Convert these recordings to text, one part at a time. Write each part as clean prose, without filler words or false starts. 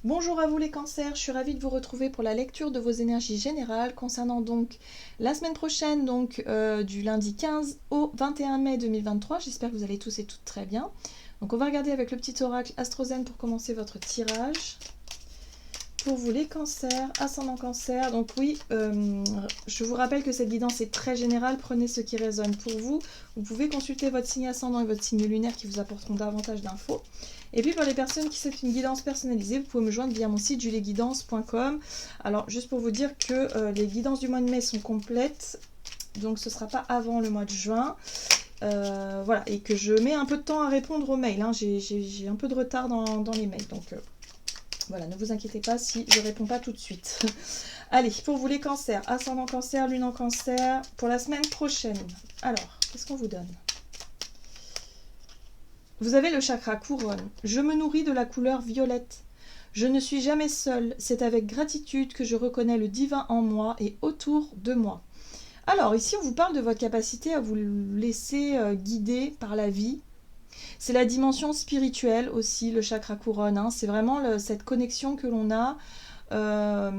Bonjour à vous les cancers, je suis ravie de vous retrouver pour la lecture de vos énergies générales concernant donc la semaine prochaine, du lundi 15 au 21 mai 2023. J'espère que vous allez tous et toutes très bien. Donc on va regarder avec le petit oracle Astrozène pour commencer votre tirage. Pour vous les cancers, ascendant cancer, donc oui, je vous rappelle que cette guidance est très générale, prenez ce qui résonne pour vous. Vous pouvez consulter votre signe ascendant et votre signe lunaire qui vous apporteront davantage d'infos. Et puis pour les personnes qui souhaitent une guidance personnalisée, vous pouvez me joindre via mon site julieguidance.com. Alors juste pour vous dire que les guidances du mois de mai sont complètes, donc ce ne sera pas avant le mois de juin. Voilà, et que je mets un peu de temps à répondre aux mails, hein. J'ai un peu de retard dans les mails, donc voilà, ne vous inquiétez pas si je ne réponds pas tout de suite. Allez, pour vous les cancers, ascendant cancer, lune en cancer, pour la semaine prochaine. Alors, qu'est-ce qu'on vous donne? Vous avez le chakra couronne. Je me nourris de la couleur violette. Je ne suis jamais seule. C'est avec gratitude que je reconnais le divin en moi et autour de moi. Alors, ici, on vous parle de votre capacité à vous laisser guider par la vie. C'est la dimension spirituelle aussi, le chakra couronne. Hein. C'est vraiment cette connexion que l'on a euh,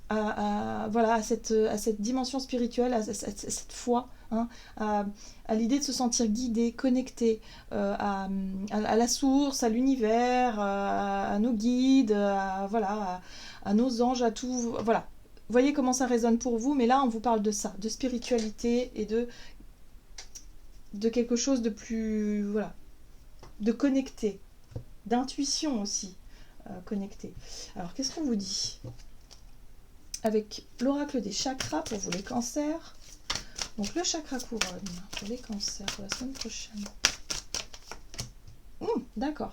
voilà, à cette dimension spirituelle, à cette foi, hein, à l'idée de se sentir guidé, connecté à la source, à l'univers, à nos guides, voilà, à nos anges, à tout. Voilà. Vous voyez comment ça résonne pour vous, mais là on vous parle de ça, de spiritualité et de quelque chose de plus, voilà, de connecté, d'intuition aussi connecté. Alors qu'est-ce qu'on vous dit avec l'oracle des chakras pour vous les cancers? Donc le chakra couronne pour les cancers pour la semaine prochaine. D'accord.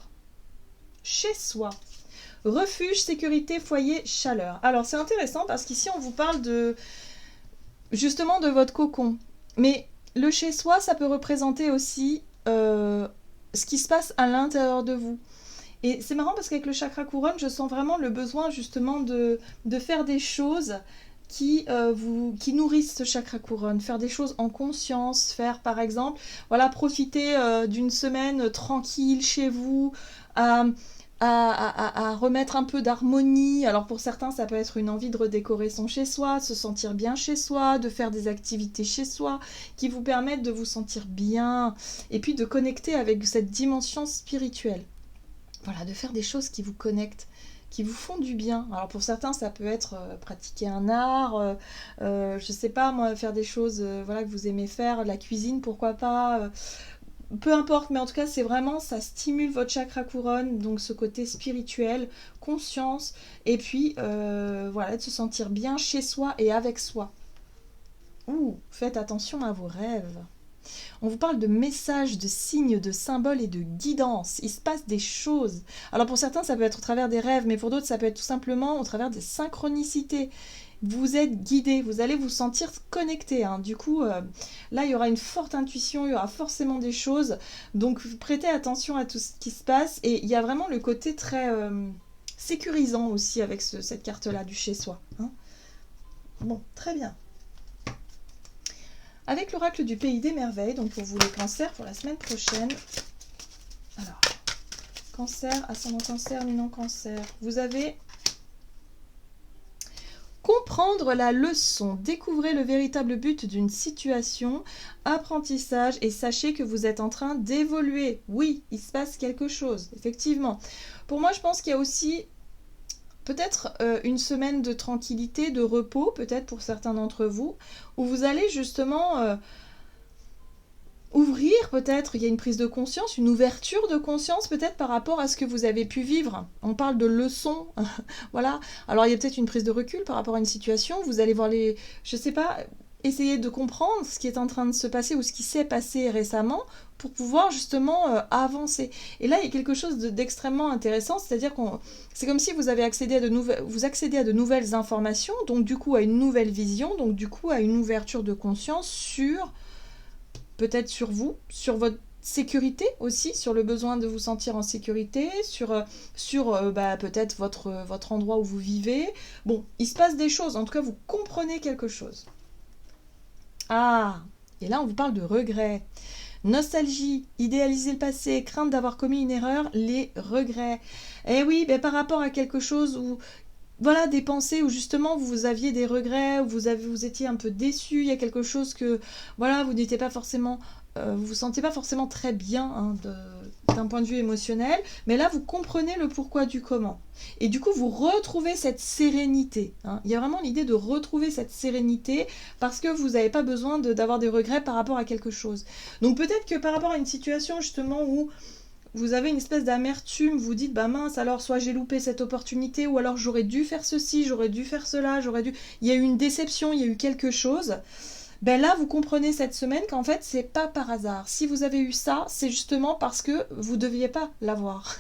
Chez soi. Refuge, sécurité, foyer, chaleur. Alors c'est intéressant parce qu'ici on vous parle justement de votre cocon. Mais le chez soi, ça peut représenter aussi ce qui se passe à l'intérieur de vous. Et c'est marrant parce qu'avec le chakra couronne, je sens vraiment le besoin justement de faire des choses qui nourrissent ce chakra couronne, faire des choses en conscience, faire par exemple, voilà, profiter d'une semaine tranquille chez vous, à, à remettre un peu d'harmonie. Alors pour certains, ça peut être une envie de redécorer son chez soi, de se sentir bien chez soi, de faire des activités chez soi qui vous permettent de vous sentir bien et puis de connecter avec cette dimension spirituelle. Voilà, de faire des choses qui vous connectent, qui vous font du bien. Alors pour certains, ça peut être pratiquer un art, je sais pas moi, faire des choses voilà, que vous aimez faire, la cuisine, pourquoi pas. Peu importe, mais en tout cas, c'est vraiment, ça stimule votre chakra couronne, donc ce côté spirituel, conscience, et puis voilà, de se sentir bien chez soi et avec soi. Ouh, faites attention à vos rêves. On vous parle de messages, de signes, de symboles et de guidance. Il se passe des choses. Alors pour certains, ça peut être au travers des rêves, mais pour d'autres, ça peut être tout simplement au travers des synchronicités. Vous êtes guidé, vous allez vous sentir connecté. Hein. Du coup, là, il y aura une forte intuition, il y aura forcément des choses. Donc prêtez attention à tout ce qui se passe. Et il y a vraiment le côté très sécurisant aussi avec cette carte-là du chez soi. Hein. Bon, très bien. Avec l'oracle du pays des merveilles, donc pour vous les cancers pour la semaine prochaine. Alors, cancer, ascendant cancer, lune en cancer. Vous avez comprendre la leçon, découvrez le véritable but d'une situation, apprentissage et sachez que vous êtes en train d'évoluer. Oui, il se passe quelque chose, effectivement. Pour moi, je pense qu'il y a aussi peut-être une semaine de tranquillité, de repos, peut-être pour certains d'entre vous, où vous allez justement ouvrir, peut-être, il y a une prise de conscience, une ouverture de conscience peut-être par rapport à ce que vous avez pu vivre. On parle de leçons, voilà. Alors il y a peut-être une prise de recul par rapport à une situation, vous allez voir je sais pas, essayer de comprendre ce qui est en train de se passer ou ce qui s'est passé récemment pour pouvoir justement avancer. Et là, il y a quelque chose d'extrêmement intéressant, c'est-à-dire c'est comme si vous avez accédé vous accédez à de nouvelles informations, donc du coup à une nouvelle vision, donc du coup à une ouverture de conscience peut-être sur vous, sur votre sécurité aussi, sur le besoin de vous sentir en sécurité, sur peut-être votre endroit où vous vivez. Bon, il se passe des choses, en tout cas vous comprenez quelque chose. Ah, et là on vous parle de regret. Nostalgie, idéaliser le passé, crainte d'avoir commis une erreur, les regrets. Eh oui, ben par rapport à quelque chose où, voilà, des pensées où justement vous aviez des regrets, où vous étiez un peu déçu, il y a quelque chose que, voilà, vous n'étiez pas forcément, vous vous sentiez pas forcément très bien hein, d'un point de vue émotionnel, mais là vous comprenez le pourquoi du comment. Et du coup vous retrouvez cette sérénité. Hein. Il y a vraiment l'idée de retrouver cette sérénité parce que vous n'avez pas besoin d'avoir des regrets par rapport à quelque chose. Donc peut-être que par rapport à une situation justement où vous avez une espèce d'amertume, vous dites bah mince alors soit j'ai loupé cette opportunité ou alors j'aurais dû faire ceci, j'aurais dû faire cela, il y a eu une déception, il y a eu quelque chose. Ben là vous comprenez cette semaine qu'en fait c'est pas par hasard. Si vous avez eu ça, c'est justement parce que vous deviez pas l'avoir.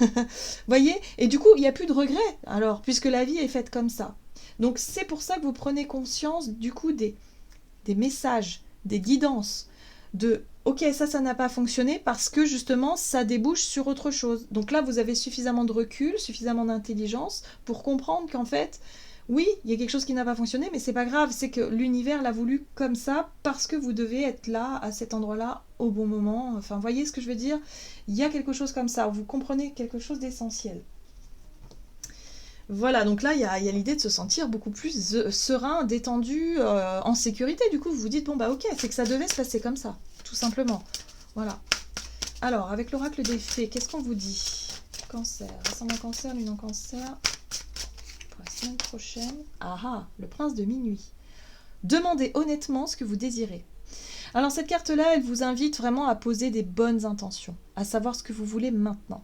Voyez? Et du coup, il n'y a plus de regrets alors puisque la vie est faite comme ça. Donc c'est pour ça que vous prenez conscience du coup des messages, des guidances de ok ça n'a pas fonctionné parce que justement ça débouche sur autre chose. Donc là vous avez suffisamment de recul, suffisamment d'intelligence pour comprendre qu'en fait oui il y a quelque chose qui n'a pas fonctionné mais c'est pas grave, c'est que l'univers l'a voulu comme ça parce que vous devez être là à cet endroit là au bon moment. Enfin voyez ce que je veux dire, il y a quelque chose comme ça, vous comprenez quelque chose d'essentiel. Voilà, donc là, il y a l'idée de se sentir beaucoup plus serein, détendu, en sécurité. Du coup, vous vous dites, bon, bah ok, c'est que ça devait se passer comme ça, tout simplement. Voilà. Alors, avec l'oracle des fées, qu'est-ce qu'on vous dit? Cancer, ascendant cancer, lune en cancer, pour la semaine prochaine. Ah ah, le prince de minuit. Demandez honnêtement ce que vous désirez. Alors, cette carte-là, elle vous invite vraiment à poser des bonnes intentions, à savoir ce que vous voulez maintenant.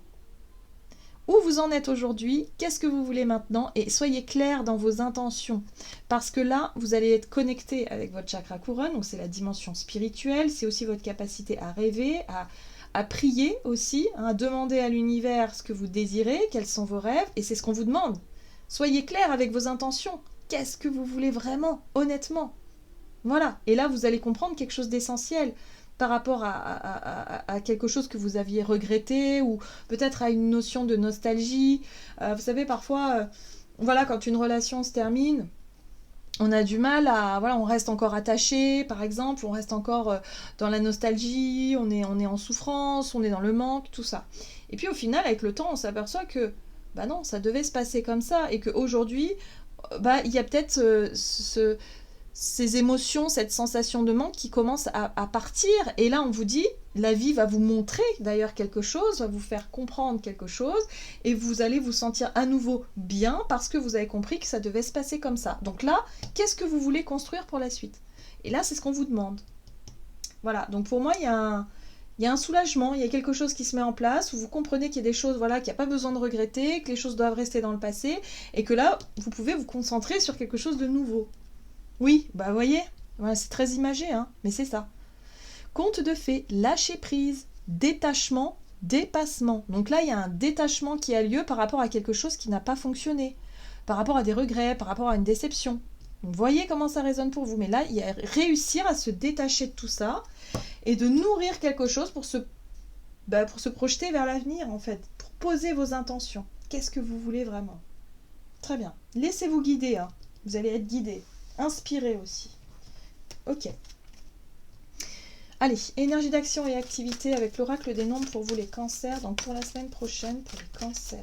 Où vous en êtes aujourd'hui, qu'est-ce que vous voulez maintenant et soyez clair dans vos intentions parce que là, vous allez être connecté avec votre chakra couronne, donc c'est la dimension spirituelle, c'est aussi votre capacité à rêver, à prier aussi, à demander à l'univers ce que vous désirez, quels sont vos rêves et c'est ce qu'on vous demande. Soyez clair avec vos intentions, qu'est-ce que vous voulez vraiment, honnêtement. Voilà, et là vous allez comprendre quelque chose d'essentiel par rapport à quelque chose que vous aviez regretté ou peut-être à une notion de nostalgie. Vous savez, parfois, voilà, quand une relation se termine, on a du mal à... Voilà, on reste encore attaché, par exemple, on reste encore dans la nostalgie, on est en souffrance, on est dans le manque, tout ça. Et puis au final, avec le temps, on s'aperçoit que, bah non, ça devait se passer comme ça et qu'aujourd'hui, bah, il y a peut-être ces émotions, cette sensation de manque qui commence à partir. Et là, on vous dit, la vie va vous montrer d'ailleurs quelque chose, va vous faire comprendre quelque chose, et vous allez vous sentir à nouveau bien parce que vous avez compris que ça devait se passer comme ça. Donc là, qu'est-ce que vous voulez construire pour la suite? Et là, c'est ce qu'on vous demande. Voilà, donc pour moi, il y a un soulagement, il y a quelque chose qui se met en place, où vous comprenez qu'il y a des choses voilà, qu'il n'y a pas besoin de regretter, que les choses doivent rester dans le passé, et que là, vous pouvez vous concentrer sur quelque chose de nouveau. Oui, bah voyez, voilà, c'est très imagé, hein, mais c'est ça. Conte de fées, lâcher prise, détachement, dépassement. Donc là, il y a un détachement qui a lieu par rapport à quelque chose qui n'a pas fonctionné, par rapport à des regrets, par rapport à une déception. Donc, voyez comment ça résonne pour vous. Mais là, il y a réussir à se détacher de tout ça et de nourrir quelque chose pour se projeter vers l'avenir, en fait, pour poser vos intentions. Qu'est-ce que vous voulez vraiment? Très bien. Laissez-vous guider, hein. Vous allez être guidé. Inspirez aussi. Ok. Allez, énergie d'action et activité avec l'oracle des nombres pour vous les cancers. Donc pour la semaine prochaine, pour les cancers.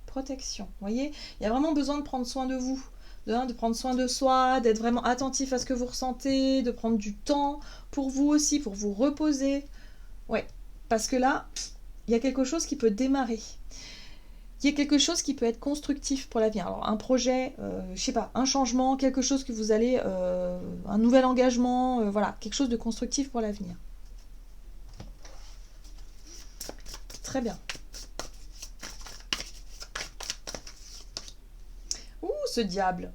Protection. Vous voyez, il y a vraiment besoin de prendre soin de vous. De prendre soin de soi, d'être vraiment attentif à ce que vous ressentez, de prendre du temps pour vous aussi, pour vous reposer. Ouais, parce que là, il y a quelque chose qui peut démarrer. Il y a quelque chose qui peut être constructif pour l'avenir. Alors un projet, je sais pas, un changement, quelque chose que vous allez, un nouvel engagement, voilà, quelque chose de constructif pour l'avenir. Très bien. Ouh, ce diable.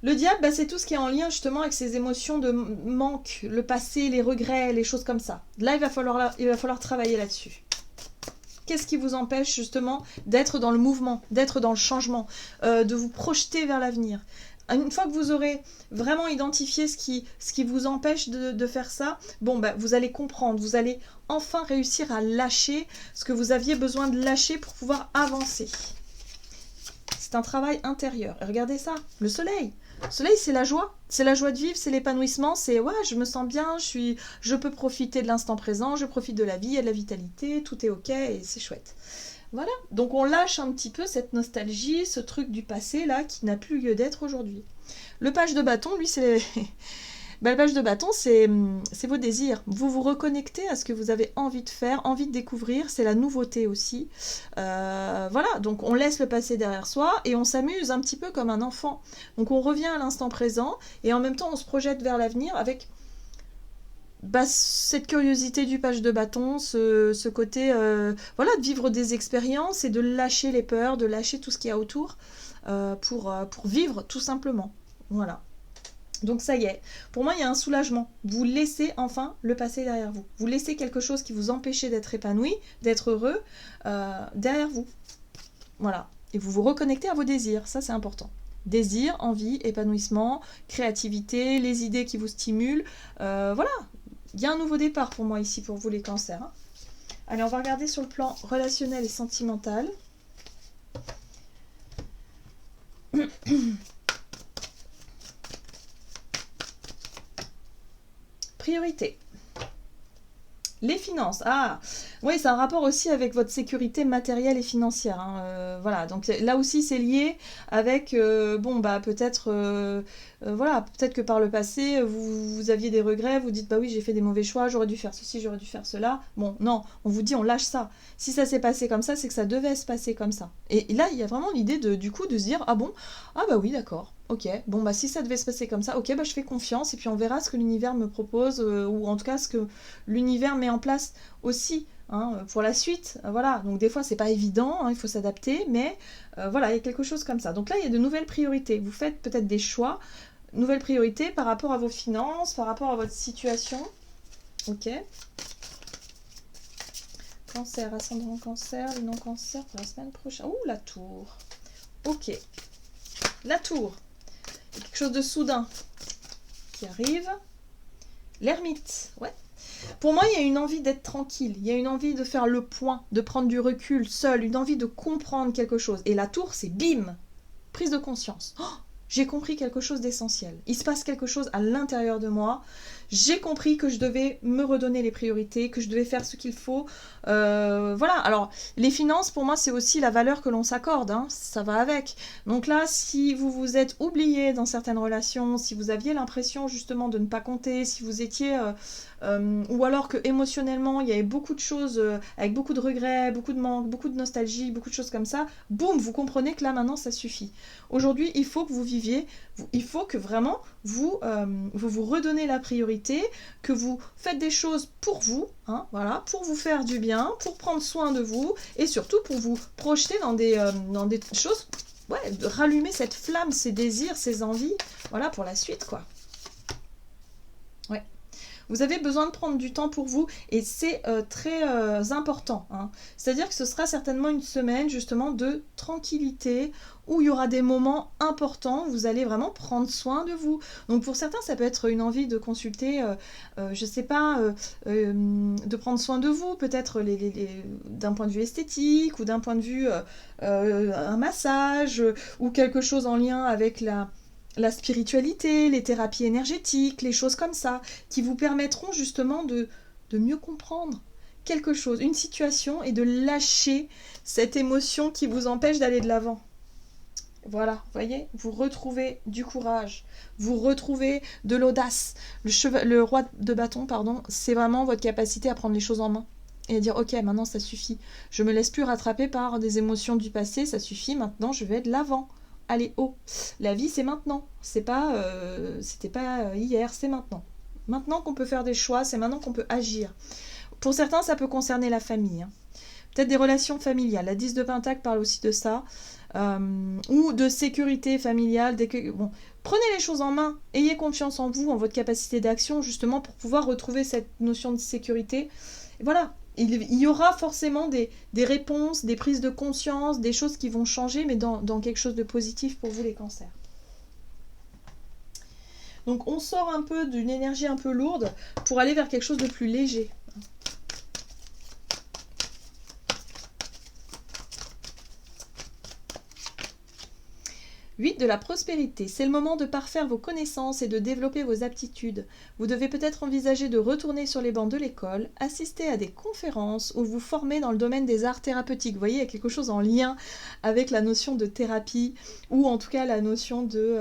Le diable, bah, c'est tout ce qui est en lien justement avec ces émotions de manque, le passé, les regrets, les choses comme ça. Là, il va falloir travailler là-dessus. Qu'est-ce qui vous empêche justement d'être dans le mouvement, d'être dans le changement, de vous projeter vers l'avenir? Une fois que vous aurez vraiment identifié ce qui vous empêche de faire ça, bon, bah, vous allez comprendre, vous allez enfin réussir à lâcher ce que vous aviez besoin de lâcher pour pouvoir avancer. C'est un travail intérieur. Et regardez ça, le soleil. Soleil, c'est la joie. C'est la joie de vivre, c'est l'épanouissement, c'est ouais, je me sens bien, je peux profiter de l'instant présent, je profite de la vie, il y a de la vitalité, tout est ok et c'est chouette. Voilà, donc on lâche un petit peu cette nostalgie, ce truc du passé là qui n'a plus lieu d'être aujourd'hui. Le page de bâton, lui, c'est bah, le page de bâton, c'est vos désirs. Vous vous reconnectez à ce que vous avez envie de faire, envie de découvrir. C'est la nouveauté aussi. Voilà, donc on laisse le passé derrière soi et on s'amuse un petit peu comme un enfant. Donc on revient à l'instant présent et en même temps on se projette vers l'avenir avec bah, cette curiosité du page de bâton, ce côté voilà, de vivre des expériences et de lâcher les peurs, de lâcher tout ce qu'il y a autour pour vivre tout simplement. Voilà. Donc ça y est, pour moi il y a un soulagement. Vous laissez enfin le passé derrière vous. Vous laissez quelque chose qui vous empêchait d'être épanoui, d'être heureux, derrière vous. Voilà. Et vous vous reconnectez à vos désirs, ça c'est important. Désir, envie, épanouissement, créativité, les idées qui vous stimulent. Voilà, il y a un nouveau départ pour moi ici, pour vous les cancers. Hein. Allez, on va regarder sur le plan relationnel et sentimental. Priorité. Les finances. Ah, oui, c'est un rapport aussi avec votre sécurité matérielle et financière. Hein. Voilà, donc là aussi c'est lié avec, bon, bah peut-être, voilà, peut-être que par le passé, vous aviez des regrets, vous dites, bah oui, j'ai fait des mauvais choix, j'aurais dû faire ceci, j'aurais dû faire cela. Bon, non, on vous dit, on lâche ça. Si ça s'est passé comme ça, c'est que ça devait se passer comme ça. Et là, il y a vraiment l'idée du coup de se dire, ah bon, ah bah oui, d'accord. Ok, bon bah si ça devait se passer comme ça, ok, bah je fais confiance et puis on verra ce que l'univers me propose, ou en tout cas ce que l'univers met en place aussi hein, pour la suite. Voilà, donc des fois c'est pas évident, hein, il faut s'adapter, mais voilà, il y a quelque chose comme ça. Donc là il y a de nouvelles priorités. Vous faites peut-être des choix, nouvelles priorités par rapport à vos finances, par rapport à votre situation. Ok. Cancer, ascendant cancer, le non-cancer pour la semaine prochaine. Ouh, la tour. Ok. La tour. Il y a quelque chose de soudain qui arrive. L'ermite, ouais. Pour moi, il y a une envie d'être tranquille, il y a une envie de faire le point, de prendre du recul seul, une envie de comprendre quelque chose. Et la tour, c'est bim, prise de conscience. Oh, j'ai compris quelque chose d'essentiel. Il se passe quelque chose à l'intérieur de moi. J'ai compris que je devais me redonner les priorités, que je devais faire ce qu'il faut. Voilà, alors les finances, pour moi, c'est aussi la valeur que l'on s'accorde, hein. Ça va avec. Donc là, si vous vous êtes oublié dans certaines relations, si vous aviez l'impression justement de ne pas compter, si vous étiez... ou alors que émotionnellement il y avait beaucoup de choses avec beaucoup de regrets, beaucoup de manque, beaucoup de nostalgie, beaucoup de choses comme ça, boum, vous comprenez que là maintenant ça suffit. Aujourd'hui il faut que vous viviez, il faut que vraiment vous redonnez la priorité, que vous faites des choses pour vous, hein, voilà, pour vous faire du bien, pour prendre soin de vous et surtout pour vous projeter dans des choses, ouais, de rallumer cette flamme, ces désirs, ces envies, voilà pour la suite quoi. Ouais. Vous avez besoin de prendre du temps pour vous et c'est très important. Hein. C'est-à-dire que ce sera certainement une semaine justement de tranquillité où il y aura des moments importants où vous allez vraiment prendre soin de vous. Donc pour certains, ça peut être une envie de consulter, je sais pas, de prendre soin de vous, peut-être d'un point de vue esthétique ou d'un point de vue un massage ou quelque chose en lien avec la spiritualité, les thérapies énergétiques, les choses comme ça, qui vous permettront justement de mieux comprendre quelque chose, une situation, et de lâcher cette émotion qui vous empêche d'aller de l'avant. Voilà, vous voyez, vous retrouvez du courage, vous retrouvez de l'audace. Le roi de bâton, pardon, c'est vraiment votre capacité à prendre les choses en main et à dire ok, maintenant ça suffit. Je me laisse plus rattraper par des émotions du passé, ça suffit, maintenant je vais de l'avant. Allez, oh, la vie c'est maintenant, c'était pas hier, c'est maintenant. Maintenant qu'on peut faire des choix, c'est maintenant qu'on peut agir. Pour certains, ça peut concerner la famille. Hein. Peut-être des relations familiales. La 10 de Pentacle parle aussi de ça. Ou de sécurité familiale. Bon, prenez les choses en main. Ayez confiance en vous, en votre capacité d'action, justement, pour pouvoir retrouver cette notion de sécurité. Et voilà. Il y aura forcément des réponses, des prises de conscience, des choses qui vont changer, mais dans quelque chose de positif pour vous, les cancers. Donc, on sort un peu d'une énergie un peu lourde pour aller vers quelque chose de plus léger. 8 de la prospérité, c'est le moment de parfaire vos connaissances et de développer vos aptitudes. Vous devez peut-être envisager de retourner sur les bancs de l'école, assister à des conférences ou vous former dans le domaine des arts thérapeutiques. Vous voyez, il y a quelque chose en lien avec la notion de thérapie ou en tout cas la notion de...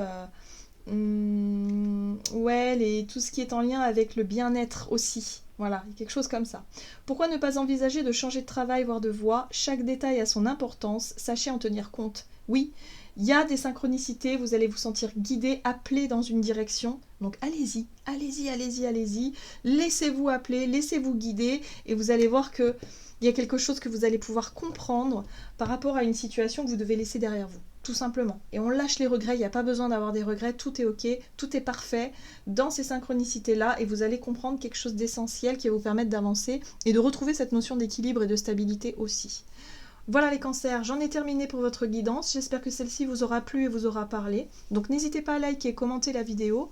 tout ce qui est en lien avec le bien-être aussi. Voilà, quelque chose comme ça. Pourquoi ne pas envisager de changer de travail, voire de voie? Chaque détail a son importance, sachez en tenir compte. Oui, il y a des synchronicités, vous allez vous sentir guidé, appelé dans une direction. Donc allez-y, allez-y, allez-y, allez-y. Laissez-vous appeler, laissez-vous guider et vous allez voir qu'il y a quelque chose que vous allez pouvoir comprendre par rapport à une situation que vous devez laisser derrière vous. Tout simplement. Et on lâche les regrets, il n'y a pas besoin d'avoir des regrets, tout est ok, tout est parfait dans ces synchronicités-là et vous allez comprendre quelque chose d'essentiel qui va vous permettre d'avancer et de retrouver cette notion d'équilibre et de stabilité aussi. Voilà les cancers, j'en ai terminé pour votre guidance, j'espère que celle-ci vous aura plu et vous aura parlé. Donc n'hésitez pas à liker et commenter la vidéo.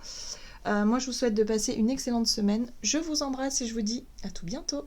Moi je vous souhaite de passer une excellente semaine, je vous embrasse et je vous dis à tout bientôt.